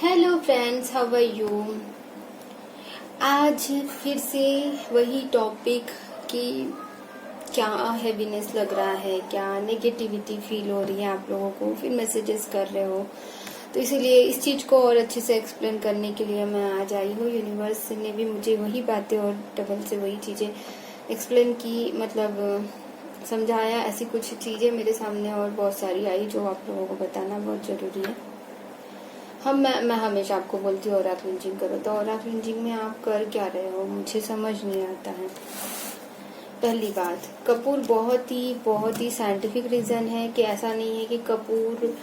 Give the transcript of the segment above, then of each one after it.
Hello friends, how are you. आज फिर से वही टॉपिक कि क्या हैवीनेस लग रहा है, क्या नेगेटिविटी फील हो रही है आप लोगों को, फिर मैसेजेस कर रहे हो, तो इसीलिए इस चीज़ को और अच्छे से एक्सप्लेन करने के लिए मैं आज आई हूँ। यूनिवर्स ने भी मुझे वही बातें और डबल से वही चीज़ें एक्सप्लेन की, मतलब समझाया। ऐसी कुछ चीज़ें मेरे सामने और बहुत सारी आई जो आप लोगों को बताना बहुत ज़रूरी है। मैं हमेशा आपको बोलती हूँ ऑरा क्लिंजिंग करो, तो ऑरा क्लिंजिंग में आप कर क्या रहे हो मुझे समझ नहीं आता है। पहली बात, कपूर बहुत ही साइंटिफिक रीजन है कि ऐसा नहीं है कि कपूर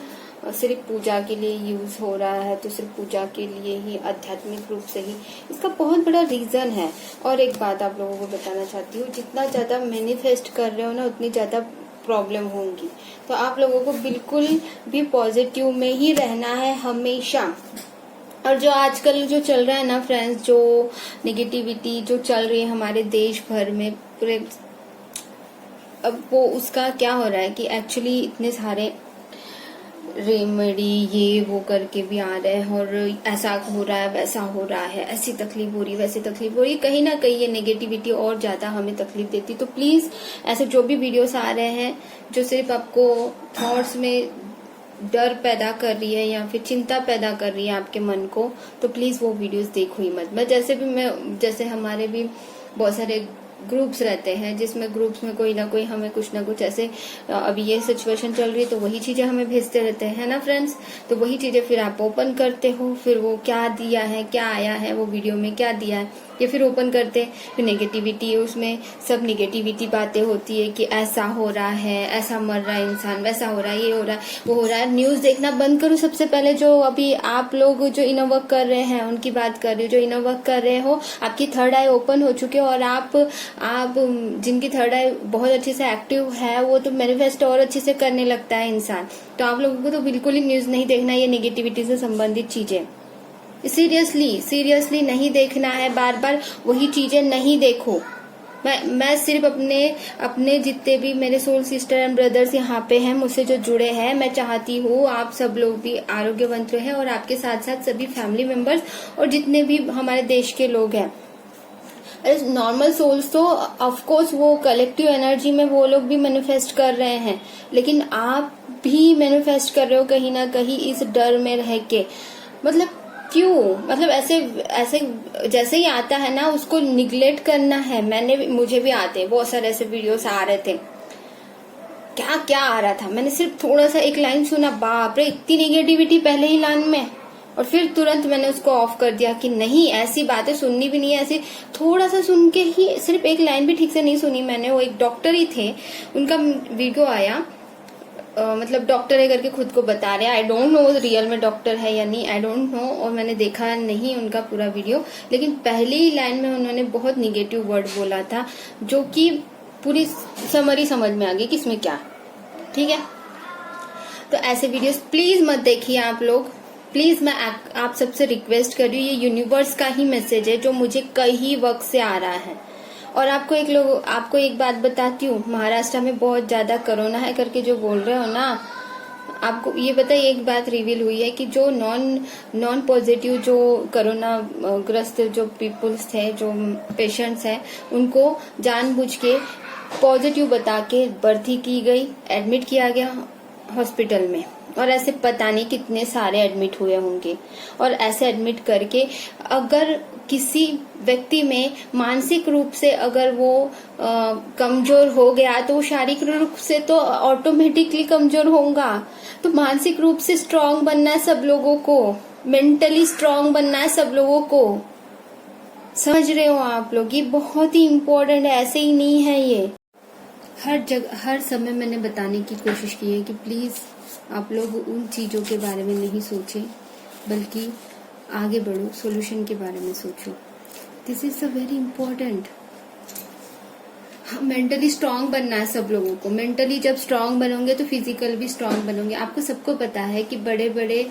सिर्फ पूजा के लिए यूज हो रहा है, तो सिर्फ पूजा के लिए ही, आध्यात्मिक रूप से ही, इसका बहुत बड़ा रीजन है। और एक बात आप लोगों को बताना चाहती हूँ, जितना ज्यादा मैनिफेस्ट कर रहे हो ना उतनी ज्यादा प्रॉब्लम होंगी, तो आप लोगों को बिल्कुल भी पॉजिटिव में ही रहना है हमेशा। और जो आजकल जो चल रहा है ना फ्रेंड्स, जो नेगेटिविटी जो चल रही है हमारे देश भर में पूरे, अब वो उसका क्या हो रहा है कि एक्चुअली इतने सारे रेमेडी ये वो करके भी आ रहे हैं, और ऐसा हो रहा है, वैसा हो रहा है, ऐसी तकलीफ हो रही, वैसी तकलीफ हो रही, कहीं ना कहीं ये नेगेटिविटी और ज्यादा हमें तकलीफ देती। तो प्लीज ऐसे जो भी वीडियोस आ रहे हैं जो सिर्फ आपको थॉट्स में डर पैदा कर रही है या फिर चिंता पैदा कर रही है आपके मन को, तो प्लीज वो वीडियोस देखो ही मत। जैसे हमारे भी बहुत सारे ग्रुप्स रहते हैं, जिसमें ग्रुप्स में कोई ना कोई हमें कुछ ना कुछ ऐसे, अभी ये सिचुएशन चल रही है तो वही चीजें हमें भेजते रहते हैं ना फ्रेंड्स, तो वही चीजें फिर आप ओपन करते हो, फिर वो क्या दिया है, क्या आया है वो वीडियो में, क्या दिया है, ये फिर ओपन करते हैं, फिर नेगेटिविटी, उसमें सब नेगेटिविटी बातें होती है कि ऐसा हो रहा है, ऐसा मर रहा है इंसान, वैसा हो रहा है, ये हो रहा है, वो हो रहा है। न्यूज देखना बंद करो सबसे पहले। जो अभी आप लोग जो इनर वर्क कर रहे हैं उनकी बात कर रही हो, जो इनर वर्क कर रहे हो, आपकी थर्ड आई ओपन हो चुके हो, और आप जिनकी थर्ड आई बहुत अच्छे से एक्टिव है वो तो मैनिफेस्ट और अच्छे से करने लगता है इंसान। तो आप लोगों को तो बिल्कुल ही न्यूज नहीं देखना, ये नेगेटिविटी से संबंधित चीजें सीरियसली नहीं देखना है। बार बार वही चीजें नहीं देखो। मैं सिर्फ अपने जितने भी मेरे सोल सिस्टर एंड ब्रदर्स यहाँ पे हैं, मुझसे जो जुड़े हैं, मैं चाहती हूँ आप सब लोग भी आरोग्यवंत रहे, और आपके साथ साथ सभी फैमिली मेंबर्स और जितने भी हमारे देश के लोग हैं। नॉर्मल सोल्स तो ऑफ कोर्स वो कलेक्टिव एनर्जी में वो लोग भी मैनिफेस्ट कर रहे हैं, लेकिन आप भी मैनिफेस्ट कर रहे हो कहीं ना कहीं इस डर में रह के। मतलब क्यों, मतलब ऐसे जैसे ही आता है ना उसको निगलेक्ट करना है। मुझे भी आते हैं बहुत सारे ऐसे वीडियोस आ रहे थे, क्या आ रहा था, मैंने सिर्फ थोड़ा सा एक लाइन सुना, बाप रे इतनी नेगेटिविटी पहले ही लाइन में, और फिर तुरंत मैंने उसको ऑफ कर दिया कि नहीं ऐसी बातें सुननी भी नहीं है। ऐसी थोड़ा सा सुन के ही, सिर्फ एक लाइन भी ठीक से नहीं सुनी मैंने। वो एक डॉक्टर ही थे, उनका वीडियो आया, मतलब डॉक्टर है करके खुद को बता रहे हैं। आई डोंट नो रियल में डॉक्टर है या नहीं, आई डोंट नो, और मैंने देखा नहीं उनका पूरा वीडियो, लेकिन पहली ही लाइन में उन्होंने बहुत निगेटिव वर्ड बोला था, जो कि पूरी समरी समझ में आ गई कि इसमें क्या, ठीक है। तो ऐसे वीडियोस प्लीज मत देखिए आप लोग, प्लीज। मैं आप सबसे रिक्वेस्ट कर रही हूँ, ये यूनिवर्स का ही मैसेज है जो मुझे कई वक्त से आ रहा है। और आपको एक बात बताती हूँ, महाराष्ट्र में बहुत ज्यादा कोरोना है करके जो बोल रहे हो ना, आपको ये बताइए, एक बात रिवील हुई है कि जो नॉन पॉजिटिव जो कोरोना ग्रस्त जो पीपल्स थे, जो पेशेंट्स हैं, उनको जानबूझ के पॉजिटिव बता के भर्ती की गई, एडमिट किया गया हॉस्पिटल में, और ऐसे पता नहीं कितने सारे एडमिट हुए होंगे। और ऐसे एडमिट करके अगर किसी व्यक्ति में मानसिक रूप से अगर वो कमजोर हो गया, तो वो शारीरिक रूप से तो ऑटोमेटिकली कमजोर होगा। तो मानसिक रूप से स्ट्रांग बनना है सब लोगों को, मेंटली स्ट्रांग बनना है सब लोगों को। समझ रहे हो आप लोग, ये बहुत ही इम्पोर्टेंट है, ऐसे ही नहीं है ये। हर जगह हर समय मैंने बताने की कोशिश की है कि प्लीज आप लोग उन चीजों के बारे में नहीं सोचें, बल्कि आगे बढ़ो, सॉल्यूशन के बारे में सोचो। This is a very important. Mentally strong बनना है सब लोगों को। मेंटली जब स्ट्रांग बनोगे तो फिजिकल भी स्ट्रांग बनोगे। आपको सबको पता है कि बड़े बड़े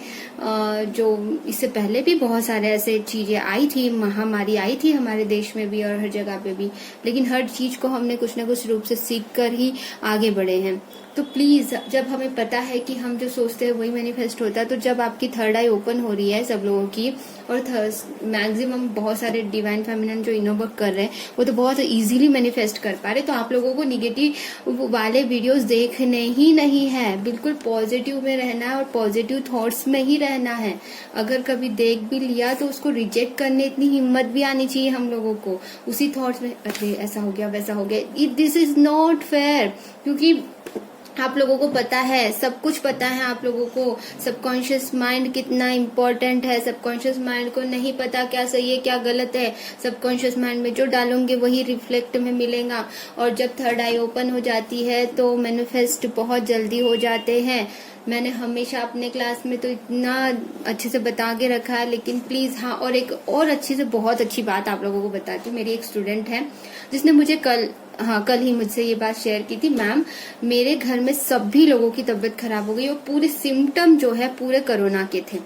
जो इससे पहले भी बहुत सारे ऐसे चीजें आई थी, महामारी आई थी हमारे देश में भी और हर जगह पे भी, लेकिन हर चीज को हमने कुछ ना कुछ रूप से सीख कर ही आगे बढ़े हैं। तो प्लीज, जब हमें पता है कि हम जो सोचते हैं वही मैनिफेस्ट होता है, तो जब आपकी थर्ड आई ओपन हो रही है सब लोगों की, और मैक्सिमम बहुत सारे डिवाइन फेमिनिन जो इनर वर्क कर रहे हैं वो तो बहुत इजीली मैनिफेस्ट कर पा रहे, तो आप लोगों को निगेटिव वाले वीडियोस देखने ही नहीं है, बिल्कुल पॉजिटिव में रहना है और पॉजिटिव थॉट्स में ही रहना है। अगर कभी देख भी लिया तो उसको रिजेक्ट करने इतनी हिम्मत भी आनी चाहिए हम लोगों को, उसी थॉट्स में अरे ऐसा हो गया वैसा हो गया, दिस इज नॉट फेयर। क्योंकि आप लोगों को पता है, सब कुछ पता है आप लोगों को, सबकॉन्शियस माइंड कितना इम्पोर्टेंट है। सबकॉन्शियस माइंड को नहीं पता क्या सही है क्या गलत है, सबकॉन्शियस माइंड में जो डालोगे वही रिफ्लेक्ट में मिलेगा। और जब थर्ड आई ओपन हो जाती है तो मैनिफेस्ट बहुत जल्दी हो जाते हैं। मैंने हमेशा अपने क्लास में तो इतना अच्छे से बता के रखा है, लेकिन प्लीज हाँ, और एक और अच्छी से बहुत अच्छी बात आप लोगों को बताती हूँ। मेरी एक स्टूडेंट है जिसने मुझे कल ही मुझसे ये बात शेयर की थी, मैम मेरे घर में सभी लोगों की तबीयत खराब हो गई और पूरे सिम्टम जो है पूरे कोरोना के थे।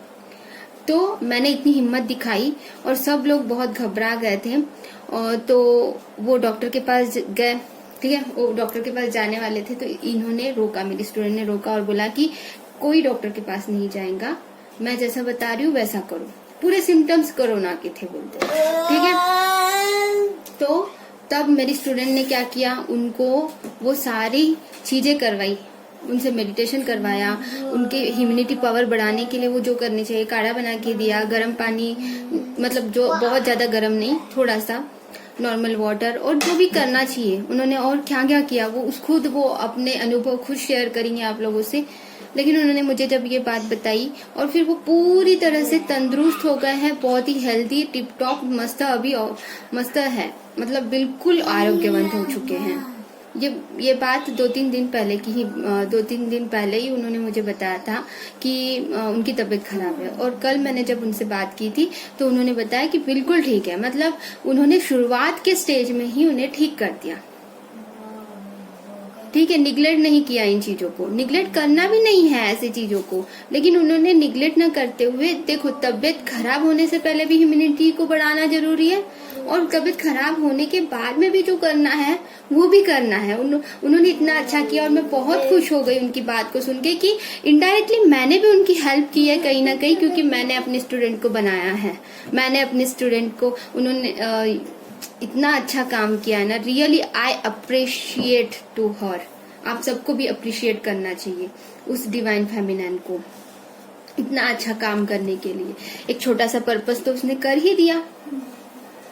तो मैंने इतनी हिम्मत दिखाई और सब लोग बहुत घबरा गए थे, और तो वो डॉक्टर के पास गए, ठीक है, वो डॉक्टर के पास जाने वाले थे, तो इन्होंने रोका, मेरी स्टूडेंट ने रोका और बोला कि कोई डॉक्टर के पास नहीं जाएगा, मैं जैसा बता रही हूँ वैसा करो। पूरे सिम्टम्स कोरोना के थे बोलते, ठीक है। तो तब मेरी स्टूडेंट ने क्या किया, उनको वो सारी चीजें करवाई, उनसे मेडिटेशन करवाया, उनके इम्यूनिटी पावर बढ़ाने के लिए वो जो करनी चाहिए काढ़ा बना के दिया, गर्म पानी, मतलब जो बहुत ज्यादा गर्म नहीं, थोड़ा सा नॉर्मल वाटर, और जो भी करना चाहिए उन्होंने। और क्या क्या किया वो खुद वो अपने अनुभव खुद शेयर करेंगे आप लोगों से। लेकिन उन्होंने मुझे जब ये बात बताई और फिर वो पूरी तरह से तंदुरुस्त हो गए हैं, बहुत ही हेल्दी, टिप टॉप मस्त, अभी मस्त है, मतलब बिल्कुल आरोग्यवंत हो चुके हैं। ये बात 2-3 दिन पहले की ही 2-3 दिन पहले ही उन्होंने मुझे बताया था कि उनकी तबीयत खराब है। और कल मैंने जब उनसे बात की थी तो उन्होंने बताया कि बिल्कुल ठीक है, मतलब उन्होंने शुरुआत के स्टेज में ही उन्हें ठीक कर दिया, ठीक है। निगलेक्ट नहीं किया इन चीजों को, निगलेक्ट करना भी नहीं है ऐसी चीजों को, लेकिन उन्होंने निगलेक्ट न करते हुए, देखो तबीयत खराब होने से पहले भी इम्यूनिटी को बढ़ाना जरूरी है, और तबीयत खराब होने के बाद में भी जो करना है वो भी करना है। उन्होंने इतना अच्छा किया और मैं बहुत खुश हो गई उनकी बात को सुन के कि इनडायरेक्टली मैंने भी उनकी हेल्प की है कहीं ना कहीं, क्योंकि मैंने अपने स्टूडेंट को बनाया है, मैंने अपने स्टूडेंट को, उन्होंने इतना अच्छा काम किया है ना, really I appreciate to her. आप सबको भी अप्रिशिएट करना चाहिए उस डिवाइन फेमिनिन को, इतना अच्छा काम करने के लिए। एक छोटा सा पर्पस तो उसने कर ही दिया।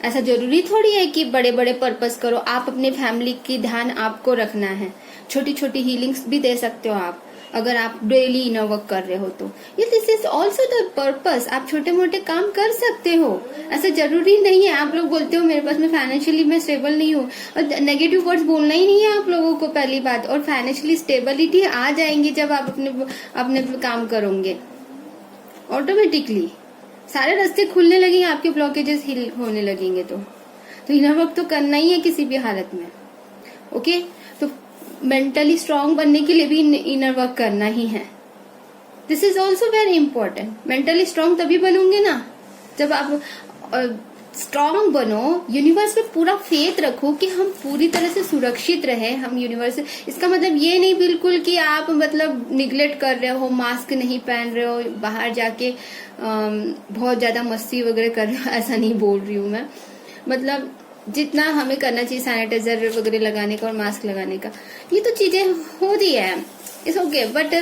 ऐसा जरूरी थोड़ी है कि बड़े बड़े पर्पस करो, आप अपने फैमिली की ध्यान आपको रखना है। छोटी छोटी हीलिंग्स भी दे सकते हो आप, अगर आप डेली इनर वर्क कर रहे हो तो। ये this is also the purpose, आप छोटे मोटे काम कर सकते हो, ऐसा जरूरी नहीं है। आप लोग बोलते हो मेरे पास में फाइनेंशियली मैं स्टेबल नहीं हूँ, और नेगेटिव वर्ड्स बोलना ही नहीं है आप लोगों को पहली बात। और फाइनेंशियली स्टेबिलिटी आ जाएंगी जब आप अपने काम करोगे, ऑटोमेटिकली सारे रास्ते खुलने लगेंगे, आपके ब्लॉकेजेस हील होने लगेंगे। तो इनर वर्क तो करना ही है किसी भी हालत में, ओके। तो मेंटली स्ट्रांग बनने के लिए भी इनर वर्क करना ही है। This is also very important. Mentally strong तभी बनोगे ना जब आप स्ट्रांग बनो, यूनिवर्स पे पूरा फेथ रखो कि हम पूरी तरह से सुरक्षित रहे, हम यूनिवर्स। इसका मतलब ये नहीं बिल्कुल कि आप मतलब निगलेक्ट कर रहे हो, मास्क नहीं पहन रहे हो, बाहर जाके बहुत ज्यादा मस्ती वगैरह कर रहे हो, ऐसा नहीं बोल रही हूँ मैं। मतलब जितना हमें करना चाहिए सैनिटाइजर वगैरह लगाने का और मास्क लगाने का, ये तो चीजें हो रही है, इट्स ओके। बट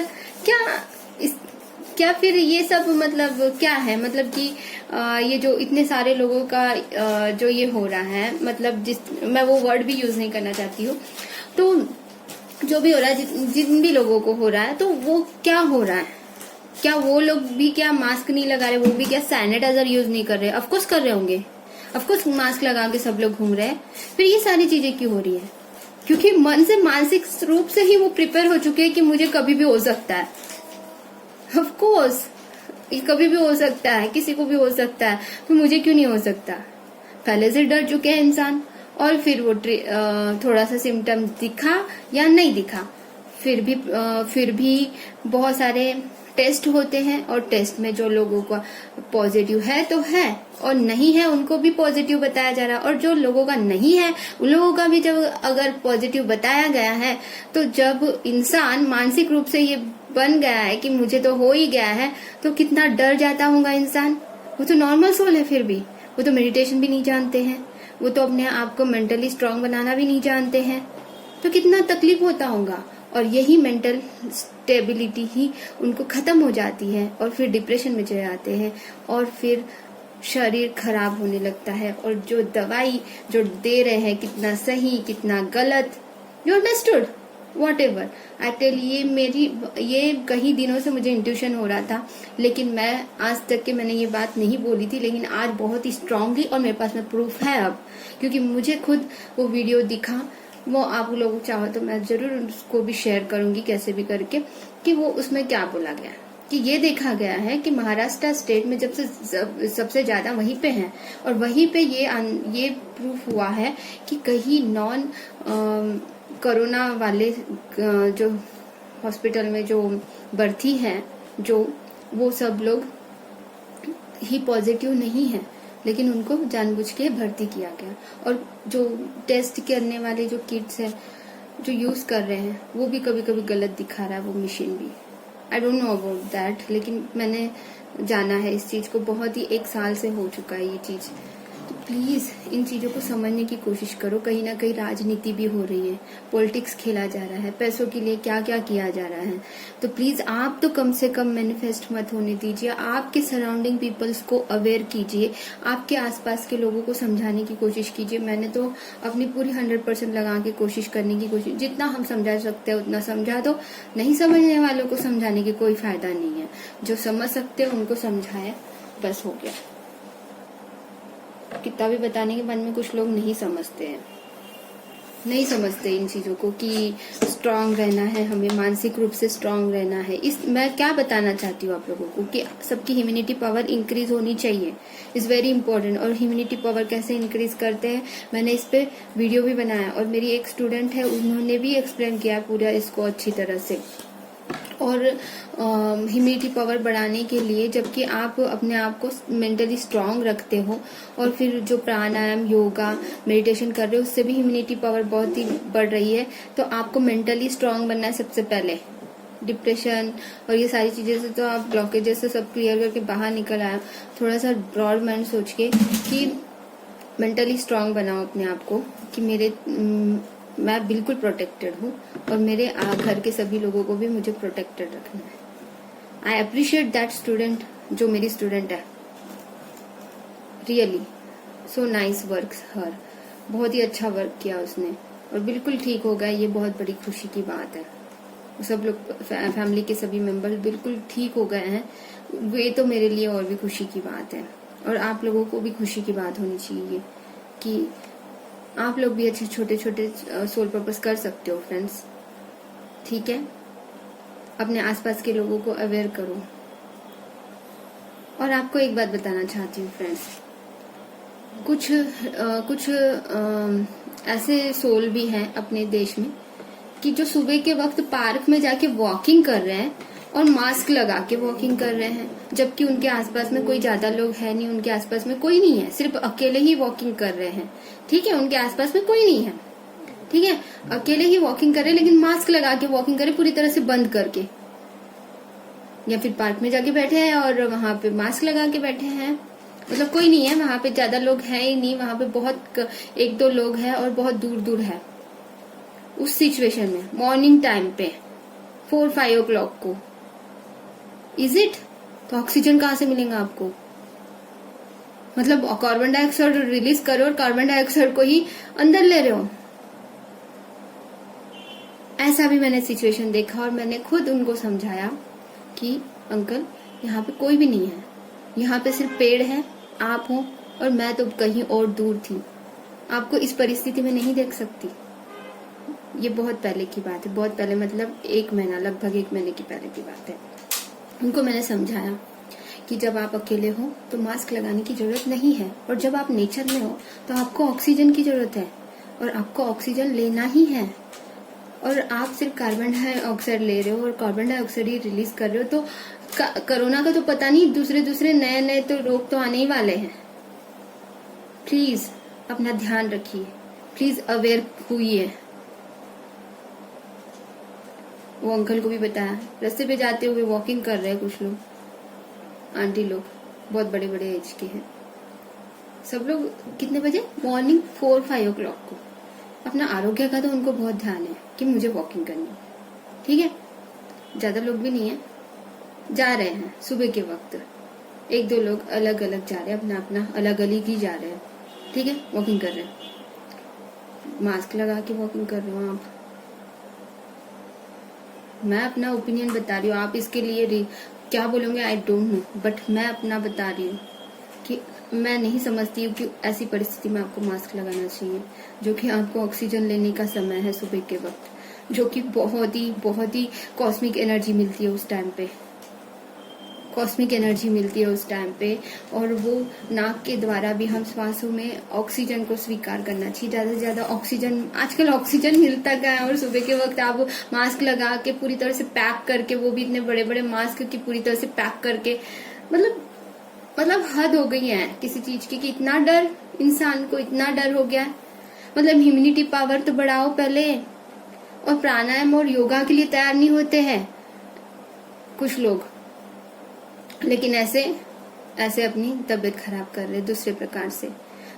क्या फिर ये सब मतलब क्या है, मतलब कि ये जो इतने सारे लोगों का जो ये हो रहा है, मतलब मैं वो वर्ड भी यूज नहीं करना चाहती हूँ, तो जो भी हो रहा है, जिन भी लोगों को हो रहा है, तो वो क्या हो रहा है, क्या वो लोग भी क्या मास्क नहीं लगा रहे, वो भी क्या सैनिटाइजर यूज नहीं कर रहे? ऑफकोर्स कर रहे होंगे, ऑफकोर्स मास्क लगा के सब लोग घूम रहे हैं। फिर ये सारी चीजें क्यों हो रही है? क्योंकि मन से, मानसिक रूप से ही वो प्रिपेयर हो चुके हैं कि मुझे कभी भी हो सकता है। ऑफ कोर्स कभी भी हो सकता है, किसी को भी हो सकता है, तो मुझे क्यों नहीं हो सकता? पहले से डर चुके हैं इंसान, और फिर वो थोड़ा सा सिम्टम्स दिखा या नहीं दिखा, फिर भी बहुत सारे टेस्ट होते हैं और टेस्ट में जो लोगों का पॉजिटिव है तो है और नहीं है उनको भी पॉजिटिव बताया जा रहा है, और जो लोगों का नहीं है उन लोगों का भी जब अगर पॉजिटिव बताया गया है तो जब इंसान मानसिक रूप से ये बन गया है कि मुझे तो हो ही गया है तो कितना डर जाता होगा इंसान। वो तो नॉर्मल सोल है, फिर भी वो तो मेडिटेशन भी नहीं जानते हैं, वो तो अपने आप को मेंटली स्ट्रांग बनाना भी नहीं जानते हैं, तो कितना तकलीफ होता होगा। और यही मेंटल स्टेबिलिटी ही उनको खत्म हो जाती है और फिर डिप्रेशन में चले जाते हैं और फिर शरीर खराब होने लगता है। और जो दवाई जो दे रहे हैं कितना सही कितना गलत, you understood whatever I tell, ये कई दिनों से मुझे इंट्यूशन हो रहा था, लेकिन मैं आज तक के मैंने ये बात नहीं बोली थी, लेकिन आज बहुत ही स्ट्रांगली और मेरे पास में प्रूफ है अब, क्योंकि मुझे खुद वो वीडियो दिखा। वो आप लोग चाहो तो मैं जरूर उसको भी शेयर करूंगी कैसे भी करके, कि वो उसमें क्या बोला गया, कि ये देखा गया है कि महाराष्ट्र स्टेट में जब से सबसे ज्यादा वहीं पे हैं, और वहीं पे ये प्रूफ हुआ है कि कहीं नॉन कोरोना वाले जो हॉस्पिटल में जो भर्ती हैं जो वो सब लोग ही पॉजिटिव नहीं है, लेकिन उनको जानबूझ के भर्ती किया गया। और जो टेस्ट करने वाले जो किट्स है जो यूज कर रहे हैं वो भी कभी कभी गलत दिखा रहा है, वो मशीन भी। I don't know about that, लेकिन मैंने जाना है इस चीज को, बहुत ही 1 साल से हो चुका है ये चीज। तो प्लीज इन चीजों को समझने की कोशिश करो। कहीं ना कहीं राजनीति भी हो रही है, पॉलिटिक्स खेला जा रहा है, पैसों के लिए क्या क्या किया जा रहा है। तो प्लीज आप तो कम से कम मैनिफेस्ट मत होने दीजिए, आपके सराउंडिंग पीपल्स को अवेयर कीजिए, आपके आसपास के लोगों को समझाने की कोशिश कीजिए। मैंने तो अपनी पूरी 100% लगा के कोशिश करने की कोशिश, जितना हम समझा सकते हैं उतना समझा दो, नहीं समझने वालों को समझाने की कोई फायदा नहीं है। जो समझ सकते हैं उनको समझाया, बस हो गया। कितना भी बताने के बाद में कुछ लोग नहीं समझते हैं, नहीं समझते इन चीजों को कि स्ट्रांग रहना है, हमें मानसिक रूप से स्ट्रांग रहना है। मैं क्या बताना चाहती हूँ आप लोगों को कि सबकी ह्यूमैनिटी पावर इंक्रीज होनी चाहिए, इज वेरी इंपॉर्टेंट। और ह्यूमैनिटी पावर कैसे इंक्रीज करते हैं मैंने इस पे वीडियो भी बनाया, और मेरी एक स्टूडेंट है उन्होंने भी एक्सप्लेन किया पूरा इसको अच्छी तरह से। और ह्यूमैनिटी पावर बढ़ाने के लिए जबकि आप अपने आप को मेंटली स्ट्रांग रखते हो और फिर जो प्राणायाम योगा मेडिटेशन कर रहे हो उससे भी ह्यूमैनिटी पावर बहुत ही बढ़ रही है। तो आपको मेंटली स्ट्रांग बनना है सबसे पहले। डिप्रेशन और ये सारी चीजें से तो आप ब्लॉकेजेस से सब क्लियर करके बाहर निकल आए। थोड़ा सा ब्रॉड माइंड सोच के कि मेंटली स्ट्रांग बनाओ अपने आप को कि मैं बिल्कुल प्रोटेक्टेड हूँ और मेरे घर के सभी लोगों को भी मुझे प्रोटेक्टेड रखना है। आई अप्रिशिएट दैट स्टूडेंट जो मेरी स्टूडेंट है, रियली सो नाइस वर्क हर, बहुत ही अच्छा वर्क किया उसने और बिल्कुल ठीक हो गया। ये बहुत बड़ी खुशी की बात है। सब लोग फैमिली के सभी मेंबर्स बिल्कुल ठीक हो गए हैं, ये तो मेरे लिए और भी खुशी की बात है। और आप लोगों को भी खुशी की बात होनी चाहिए कि आप लोग भी अच्छे छोटे छोटे सोल पर्पस कर सकते हो फ्रेंड्स, ठीक है। अपने आसपास के लोगों को अवेयर करो। और आपको एक बात बताना चाहती हूँ फ्रेंड्स, कुछ ऐसे सोल भी हैं अपने देश में कि जो सुबह के वक्त पार्क में जाके वॉकिंग कर रहे हैं और मास्क लगा के वॉकिंग कर रहे हैं, जबकि उनके आसपास में कोई ज्यादा लोग है नहीं, उनके आसपास में कोई नहीं है, सिर्फ अकेले ही वॉकिंग कर रहे हैं, ठीक है। उनके आसपास में कोई नहीं है, ठीक है, अकेले ही वॉकिंग कर रहे हैं, लेकिन मास्क लगा के वॉकिंग करे पूरी तरह से बंद करके, या फिर पार्क में जाके बैठे हैं और वहां पे मास्क लगा के बैठे हैं, मतलब कोई नहीं है वहां पे, ज्यादा लोग हैं ही नहीं वहां पे, बहुत 1-2 लोग हैं और बहुत दूर दूर है। उस सिचुएशन में मॉर्निंग टाइम पे 4-5 o'clock को इज इट, तो ऑक्सीजन कहाँ से मिलेगा आपको? मतलब कार्बन डाइऑक्साइड रिलीज करो और कार्बन डाइऑक्साइड को ही अंदर ले रहे हो। ऐसा भी मैंने सिचुएशन देखा और मैंने खुद उनको समझाया कि अंकल यहाँ पे कोई भी नहीं है, यहाँ पे सिर्फ पेड़ है, आप हो और मैं तो कहीं और दूर थी, आपको इस परिस्थिति में नहीं देख सकती। ये बहुत पहले की बात है, बहुत पहले मतलब 1 महीना, लगभग 1 महीने की पहले की बात है। उनको मैंने समझाया कि जब आप अकेले हो तो मास्क लगाने की जरूरत नहीं है, और जब आप नेचर में हो तो आपको ऑक्सीजन की जरूरत है और आपको ऑक्सीजन लेना ही है। और आप सिर्फ कार्बन डाइऑक्साइड ले रहे हो और कार्बन डाइऑक्साइड ही रिलीज कर रहे हो, तो कोरोना का तो पता नहीं, दूसरे नए तो रोग तो आने ही वाले हैं। प्लीज अपना ध्यान रखिए, प्लीज अवेयर हुई। वो अंकल को भी बताया, रास्ते पे जाते हुए वॉकिंग कर रहे हैं कुछ लोग, आंटी लोग, बहुत बड़े बड़े एज के हैं सब लोग। कितने बजे? मॉर्निंग 4-5 o'clock को। अपना आरोग्य का तो उनको बहुत ध्यान है कि मुझे वॉकिंग करनी है, ठीक है। ज्यादा लोग भी नहीं है, जा रहे हैं सुबह के वक्त, 1-2 लोग अलग अलग जा रहे हैं, अपना अपना अलग अलग ही जा रहे हैं, ठीक है, वॉकिंग कर रहे हैं। मास्क लगा के वॉकिंग कर रहे हो आप। मैं अपना ओपिनियन बता रही हूँ, आप इसके लिए क्या बोलोगे आई डोंट नो, बट मैं अपना बता रही हूँ कि मैं नहीं समझती हूँ कि ऐसी परिस्थिति में आपको मास्क लगाना चाहिए, जो कि आपको ऑक्सीजन लेने का समय है सुबह के वक्त, जो कि बहुत ही कॉस्मिक एनर्जी मिलती है उस टाइम पे, कॉस्मिक एनर्जी मिलती है उस टाइम पे। और वो नाक के द्वारा भी हम श्वासों में ऑक्सीजन को स्वीकार करना चाहिए, ज्यादा से ज्यादा ऑक्सीजन। आजकल ऑक्सीजन मिलता क्या है, और सुबह के वक्त आप मास्क लगा के पूरी तरह से पैक करके, वो भी इतने बड़े बड़े मास्क की पूरी तरह से पैक करके, मतलब हद हो गई है किसी चीज की, कि इतना डर, इंसान को इतना डर हो गया है। मतलब इम्यूनिटी पावर तो बढ़ाओ पहले, और प्राणायाम और योगा के लिए तैयार नहीं होते हैं कुछ लोग, लेकिन ऐसे अपनी तबीयत खराब कर रहे दूसरे प्रकार से।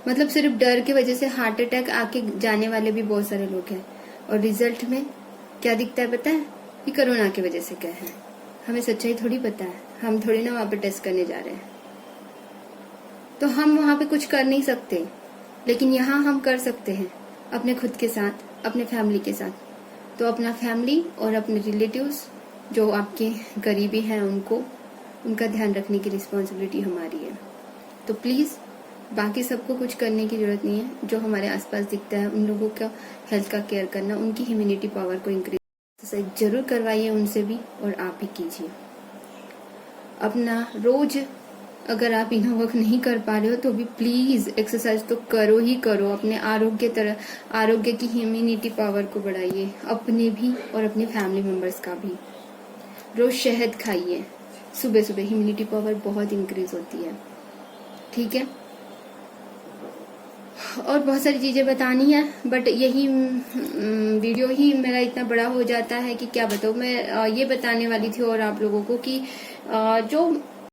मतलब सिर्फ डर की वजह से हार्ट अटैक आके जाने वाले भी बहुत सारे लोग हैं, और रिजल्ट में क्या दिखता है पता है? कि कोरोना की वजह से क्या है। हमें सच्चाई थोड़ी पता है, हम थोड़ी ना वहां पे टेस्ट करने जा रहे हैं, तो हम वहां पे कुछ कर नहीं सकते, लेकिन यहाँ हम कर सकते हैं अपने खुद के साथ, अपने फैमिली के साथ। तो अपना फैमिली और अपने रिलेटिव्स जो आपके करीबी हैं, उनका ध्यान रखने की रिस्पॉन्सिबिलिटी हमारी है। तो प्लीज बाकी सबको कुछ करने की जरूरत नहीं है, जो हमारे आसपास दिखता है उन लोगों का हेल्थ का केयर करना, उनकी इम्यूनिटी पावर को इंक्रीज जरूर करवाइए उनसे भी, और आप भी कीजिए। अपना रोज अगर आप इनर वर्क नहीं कर पा रहे हो तो भी प्लीज एक्सरसाइज तो करो ही करो, अपने आरोग्य की इम्यूनिटी पावर को बढ़ाइए, अपने भी और अपने फैमिली मेंबर्स का भी। रोज शहद खाइए सुबह सुबह, इम्यूनिटी पावर बहुत इंक्रीज होती है, ठीक है। और बहुत सारी चीजें बतानी है, बट यही वीडियो ही मेरा इतना बड़ा हो जाता है कि क्या बताऊँ। मैं ये बताने वाली थी और आप लोगों को कि जो